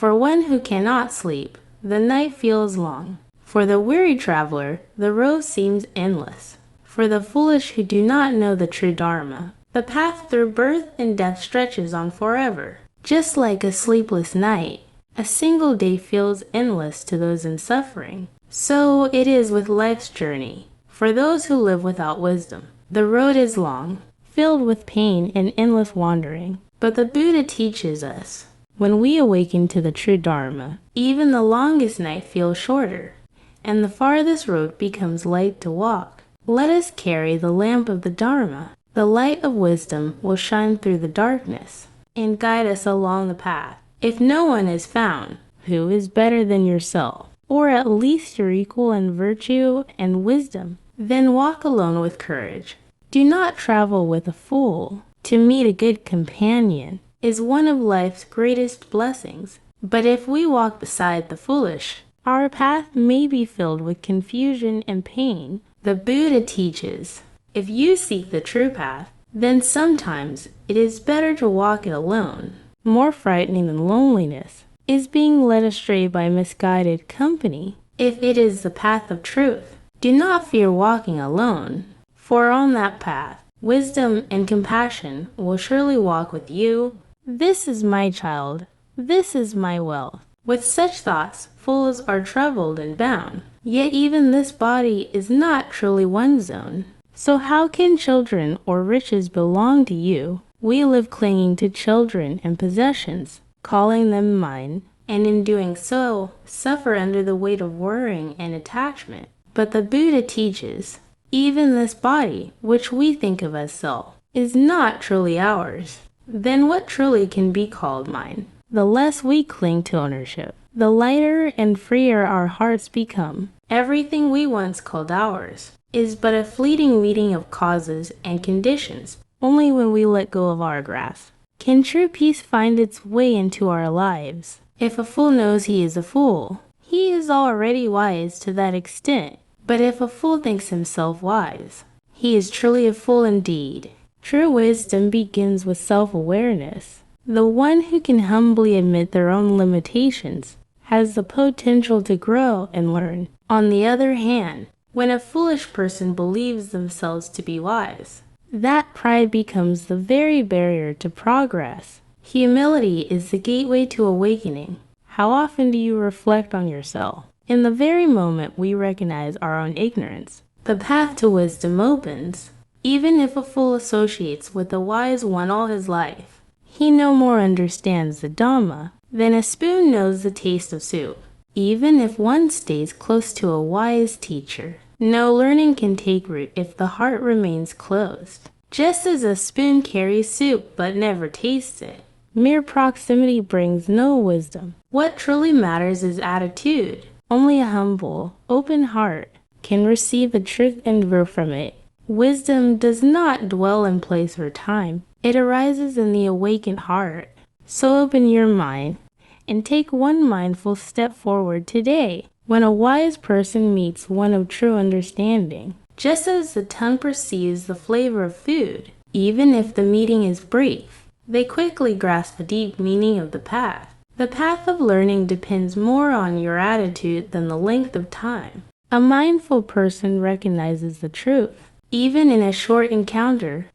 For one who cannot sleep, the night feels long. For the weary traveler, the road seems endless. For the foolish who do not know the true Dharma, the path through birth and death stretches on forever. Just like a sleepless night, a single day feels endless to those in suffering. So it is with life's journey. For those who live without wisdom, the road is long, filled with pain and endless wandering. But the Buddha teaches us, when we awaken to the true Dharma, even the longest night feels shorter, and the farthest road becomes light to walk. Let us carry the lamp of the Dharma. The light of wisdom will shine through the darkness and guide us along the path. If no one is found who is better than yourself, or at least your equal in virtue and wisdom, then walk alone with courage. Do not travel with a fool. To meet a good companion is one of life's greatest blessings. But if we walk beside the foolish, our path may be filled with confusion and pain. The Buddha teaches, if you seek the true path, then sometimes it is better to walk it alone. More frightening than loneliness is being led astray by misguided company. If it is the path of truth, do not fear walking alone, for on that path, wisdom and compassion will surely walk with you. This is my child, this is my wealth. With such thoughts, fools are troubled and bound. Yet even this body is not truly one's own. So how can children or riches belong to you? We live clinging to children and possessions, calling them mine, and in doing so, suffer under the weight of worrying and attachment. But the Buddha teaches, even this body, which we think of as self, is not truly ours. Then what truly can be called mine? The less we cling to ownership, the lighter and freer our hearts become. Everything we once called ours is but a fleeting meeting of causes and conditions. Only when we let go of our grasp can true peace find its way into our lives. If a fool knows he is a fool, he is already wise to that extent. But if a fool thinks himself wise, he is truly a fool indeed. True wisdom begins with self-awareness. The one who can humbly admit their own limitations has the potential to grow and learn. On the other hand, when a foolish person believes themselves to be wise, that pride becomes the very barrier to progress. Humility is the gateway to awakening. How often do you reflect on yourself? In the very moment we recognize our own ignorance, the path to wisdom opens. Even if a fool associates with the wise one all his life, he no more understands the Dhamma than a spoon knows the taste of soup. Even if one stays close to a wise teacher, no learning can take root if the heart remains closed. Just as a spoon carries soup but never tastes it, mere proximity brings no wisdom. What truly matters is attitude. Only a humble, open heart can receive the truth and grow from it. Wisdom does not dwell in place or time. It arises in the awakened heart. So open your mind and take one mindful step forward today. When a wise person meets one of true understanding, just as the tongue perceives the flavor of food, even if the meeting is brief, they quickly grasp the deep meaning of the path. The path of learning depends more on your attitude than the length of time. A mindful person recognizes the truth, even in a short encounter,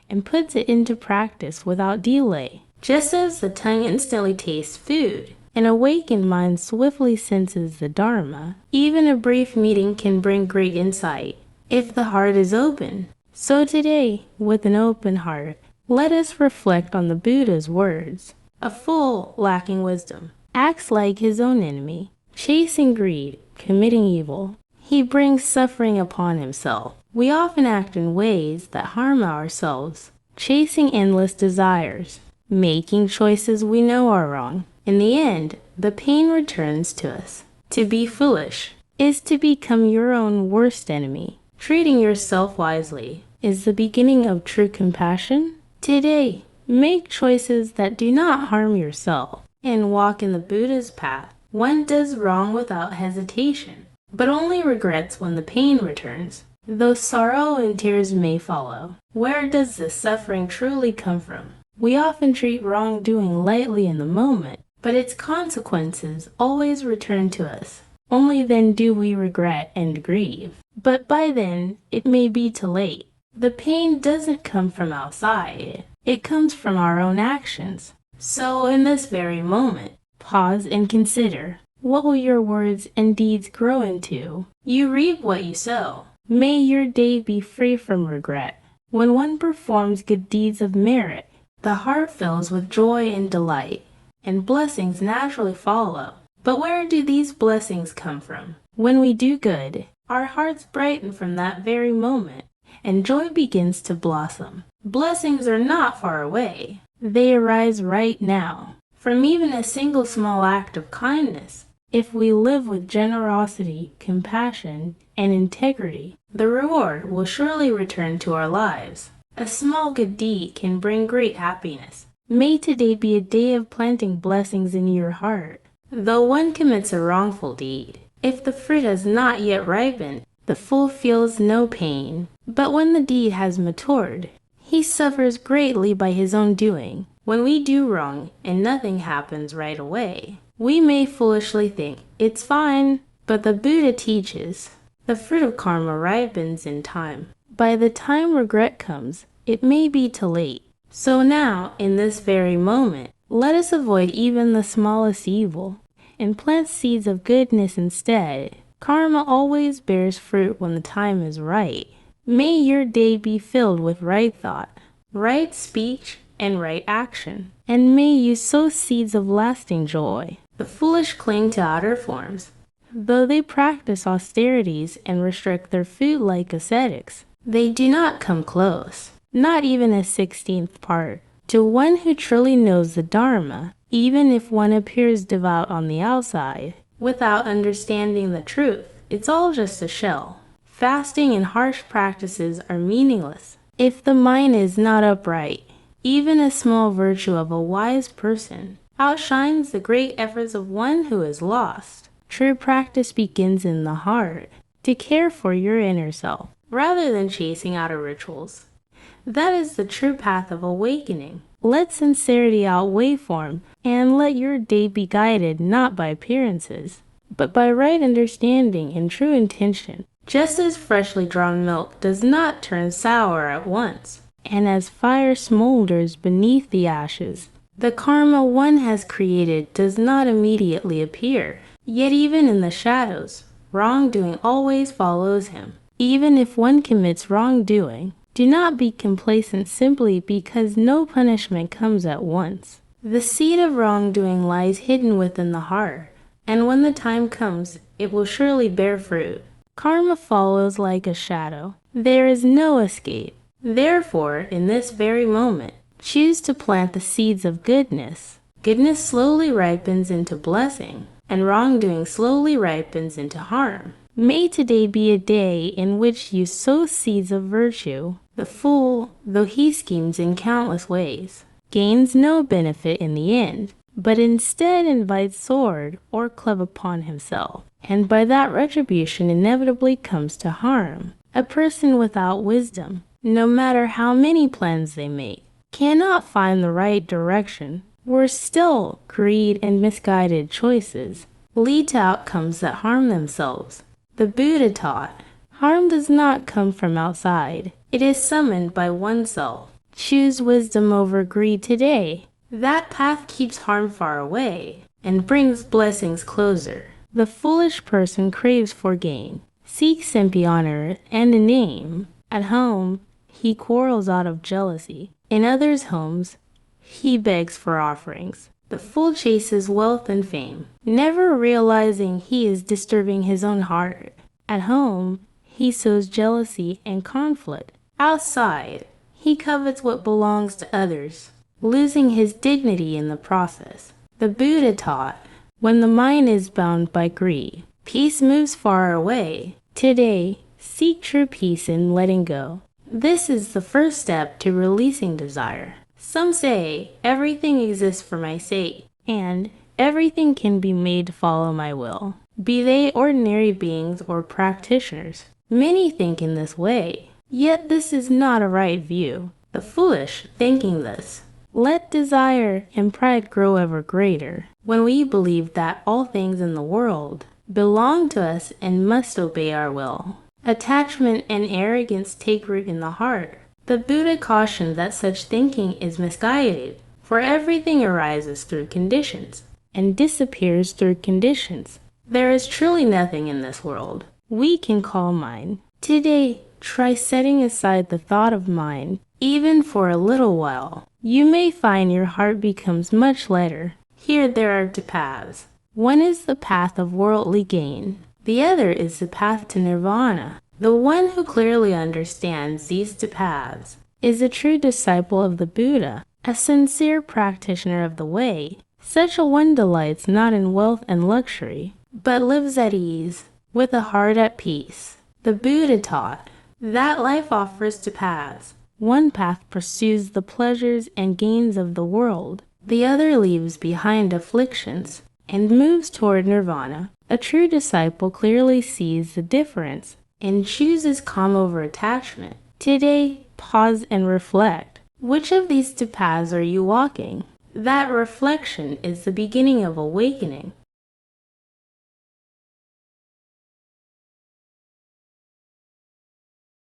and puts it into practice without delay. Just as the tongue instantly tastes food, an awakened mind swiftly senses the Dharma. Even a brief meeting can bring great insight if the heart is open. So today, with an open heart, let us reflect on the Buddha's words. A fool lacking wisdom acts like his own enemy, chasing greed, committing evil. He brings suffering upon himself. We often act in ways that harm ourselves, chasing endless desires, making choices we know are wrong. In the end, the pain returns to us. To be foolish is to become your own worst enemy. Treating yourself wisely is the beginning of true compassion. Today, make choices that do not harm yourself and walk in the Buddha's path. One does wrong without hesitation, but only regrets when the pain returns, though sorrow and tears may follow. Where does this suffering truly come from? We often treat wrongdoing lightly in the moment, but its consequences always return to us. Only then do we regret and grieve. But by then, it may be too late. The pain doesn't come from outside. It comes from our own actions. So in this very moment, pause and consider, what will your words and deeds grow into? You reap what you sow. May your day be free from regret. When one performs good deeds of merit, the heart fills with joy and delight, and blessings naturally follow. But where do these blessings come from? When we do good, our hearts brighten from that very moment, and joy begins to blossom. Blessings are not far away. They arise right now, from even a single small act of kindness. If we live with generosity, compassion, and integrity, the reward will surely return to our lives. A small good deed can bring great happiness. May today be a day of planting blessings in your heart. Though one commits a wrongful deed, if the fruit has not yet ripened, the fool feels no pain. But when the deed has matured, he suffers greatly by his own doing. When we do wrong and nothing happens right away, we may foolishly think, it's fine. But the Buddha teaches, the fruit of karma ripens in time. By the time regret comes, it may be too late. So now, in this very moment, let us avoid even the smallest evil, and plant seeds of goodness instead. Karma always bears fruit when the time is right. May your day be filled with right thought, right speech, and right action. And may you sow seeds of lasting joy. The foolish cling to outer forms. Though they practice austerities and restrict their food like ascetics, they do not come close, not even a 16th part, to one who truly knows the Dharma, even if one appears devout on the outside. Without understanding the truth, it's all just a shell. Fasting and harsh practices are meaningless. If the mind is not upright, even a small virtue of a wise person outshines the great efforts of one who is lost. True practice begins in the heart, to care for your inner self, rather than chasing outer rituals. That is the true path of awakening. Let sincerity outweigh form, and let your day be guided not by appearances, but by right understanding and true intention. Just as freshly drawn milk does not turn sour at once, and as fire smolders beneath the ashes, the karma one has created does not immediately appear. Yet even in the shadows, wrongdoing always follows him. Even if one commits wrongdoing, do not be complacent simply because no punishment comes at once. The seed of wrongdoing lies hidden within the heart, and when the time comes, it will surely bear fruit. Karma follows like a shadow. There is no escape. Therefore, in this very moment, choose to plant the seeds of goodness. Goodness slowly ripens into blessing, and wrongdoing slowly ripens into harm. May today be a day in which you sow seeds of virtue. The fool, though he schemes in countless ways, gains no benefit in the end, but instead invites sword or club upon himself, and by that retribution inevitably comes to harm. A person without wisdom, no matter how many plans they make, cannot find the right direction. Worse still, greed and misguided choices lead to outcomes that harm themselves. The Buddha taught, harm does not come from outside. It is summoned by oneself. Choose wisdom over greed today. That path keeps harm far away and brings blessings closer. The foolish person craves for gain, seeks empty honor and a name. At home, he quarrels out of jealousy. In others' homes, he begs for offerings. The fool chases wealth and fame, never realizing he is disturbing his own heart. At home, he sows jealousy and conflict. Outside, he covets what belongs to others, losing his dignity in the process. The Buddha taught, when the mind is bound by greed, peace moves far away. Today, seek true peace in letting go. This is the first step to releasing desire. Some say, everything exists for my sake, and everything can be made to follow my will, be they ordinary beings or practitioners. Many think in this way, yet this is not a right view. The foolish thinking this, let desire and pride grow ever greater. when we believe that all things in the world belong to us and must obey our will. Attachment and arrogance take root in the heart. The Buddha cautioned that such thinking is misguided, for everything arises through conditions and disappears through conditions. There is truly nothing in this world we can call mine. Today, try setting aside the thought of mine, even for a little while. You may find your heart becomes much lighter. Here there are two paths. One is the path of worldly gain. The other is the path to nirvana. The one who clearly understands these two paths is a true disciple of the Buddha, a sincere practitioner of the way. Such a one delights not in wealth and luxury, but lives at ease, with a heart at peace. The Buddha taught that life offers two paths. One path pursues the pleasures and gains of the world. The other leaves behind afflictions and moves toward nirvana. A true disciple clearly sees the difference and chooses calm over attachment. Today, pause and reflect. Which of these two paths are you walking? That reflection is the beginning of awakening.